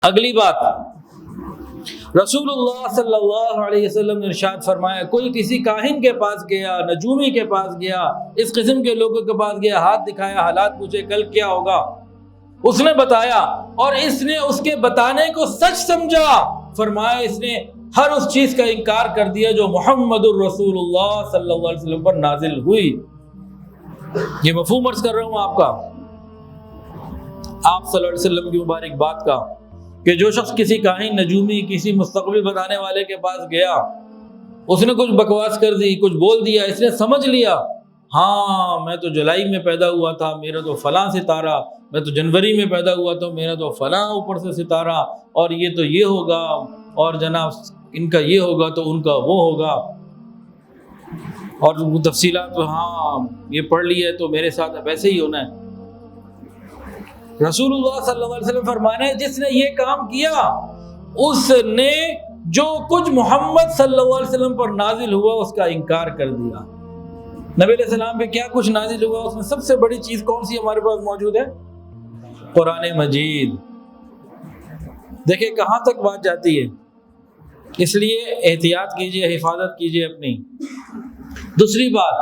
اگلی بات، رسول اللہ صلی اللہ علیہ وسلم نے ارشاد فرمایا، کوئی کسی کاہن کے پاس گیا، نجومی کے پاس گیا، اس قسم کے لوگوں کے پاس گیا، ہاتھ دکھایا، حالات پوچھے کل کیا ہوگا، اس نے بتایا اور اس نے اس کے بتانے کو سچ سمجھا، فرمایا اس نے ہر اس چیز کا انکار کر دیا جو محمد الرسول اللہ صلی اللہ علیہ وسلم پر نازل ہوئی۔ یہ مفہوم عرض کر رہا ہوں آپ کا، آپ صلی اللہ علیہ وسلم کی مبارک بات کا، کہ جو شخص کسی کاہن، نجومی، کسی مستقبل بتانے والے کے پاس گیا، اس نے کچھ بکواس کر دی، کچھ بول دیا، اس نے سمجھ لیا ہاں میں تو جولائی میں پیدا ہوا تھا، میرا تو فلاں ستارہ، میں تو جنوری میں پیدا ہوا تھا، میرا تو فلاں اوپر سے ستارہ، اور یہ تو یہ ہوگا، اور جناب ان کا یہ ہوگا تو ان کا وہ ہوگا، اور وہ تفصیلات ہاں یہ پڑھ لی ہے تو میرے ساتھ اب ایسے ہی ہونا ہے۔ رسول اللہ صلی اللہ علیہ وسلم فرمانا ہے جس نے یہ کام کیا اس نے جو کچھ محمد صلی اللہ علیہ وسلم پر نازل ہوا اس کا انکار کر دیا۔ نبی علیہ السلام پہ کیا کچھ نازل ہوا، اس میں سب سے بڑی چیز کون سی ہمارے پاس موجود ہے؟ قرآن مجید۔ دیکھیں کہاں تک بات جاتی ہے، اس لیے احتیاط کیجئے، حفاظت کیجئے اپنی۔ دوسری بات،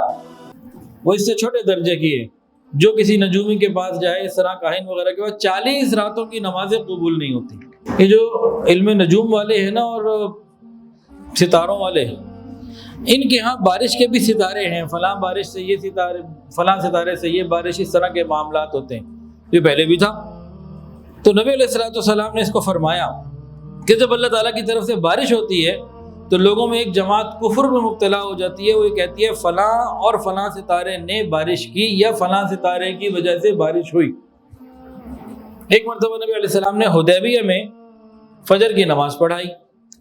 وہ اس سے چھوٹے درجے کی ہے، جو کسی نجومی کے پاس جائے، اس طرح کاہن وغیرہ کے پاس، 40 راتوں کی نمازیں قبول نہیں ہوتی۔ یہ جو علم نجوم والے ہیں نا اور ستاروں والے ہیں، ان کے ہاں بارش کے بھی ستارے ہیں، فلاں بارش سے یہ ستارے، فلاں ستارے سے یہ بارش، اس طرح کے معاملات ہوتے ہیں۔ یہ پہلے بھی تھا۔ تو نبی علیہ السلام نے اس کو فرمایا کہ جب اللہ تعالیٰ کی طرف سے بارش ہوتی ہے تو لوگوں میں ایک جماعت کفر میں مبتلا ہو جاتی ہے، وہ یہ کہتی ہے فلاں اور فلاں ستارے نے بارش کی یا فلاں ستارے کی وجہ سے بارش ہوئی۔ ایک مرتبہ نبی علیہ السلام نے حدیبیہ میں فجر کی نماز پڑھائی،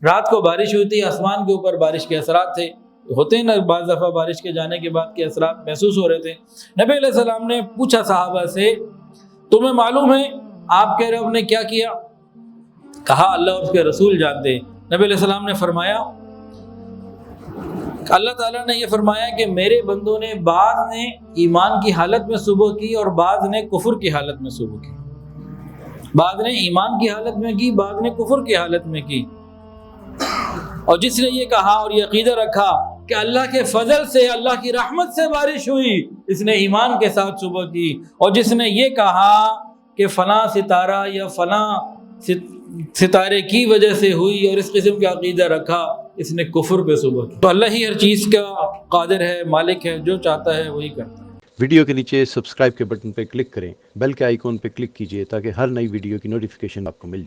رات کو بارش ہوئی تھی، آسمان کے اوپر بارش کے اثرات تھے، ہوتے ہیں نا بعض دفعہ بارش کے جانے کے بعد کے اثرات محسوس ہو رہے تھے۔ نبی علیہ السلام نے پوچھا صحابہ سے، تمہیں معلوم ہے آپ کے رب نے کیا کیا؟ کہا اللہ اور اس کے رسول جانتے ہیں۔ نبی علیہ السلام نے فرمایا، اللہ تعالیٰ نے یہ فرمایا کہ میرے بندوں نے بعض نے ایمان کی حالت میں صبح کی اور بعض نے کفر کی حالت میں صبح کی، بعض نے ایمان کی حالت میں کی، بعض نے کفر کی حالت میں کی۔ اور جس نے یہ کہا اور یہ عقیدہ رکھا کہ اللہ کے فضل سے، اللہ کی رحمت سے بارش ہوئی، اس نے ایمان کے ساتھ صبح کی۔ اور جس نے یہ کہا کہ فلاں ستارہ یا فلاں ستارے کی وجہ سے ہوئی اور اس قسم کا عقیدہ رکھا، اس نے کفر پہ صبح کی۔ تو اللہ ہی ہر چیز کا قادر ہے، مالک ہے، جو چاہتا ہے وہی کرتا ہے۔ ویڈیو کے نیچے سبسکرائب کے بٹن پہ کلک کریں، بیل کے آئیکن پہ کلک کیجئے تاکہ ہر نئی ویڈیو کی نوٹیفیکیشن آپ کو مل جائے۔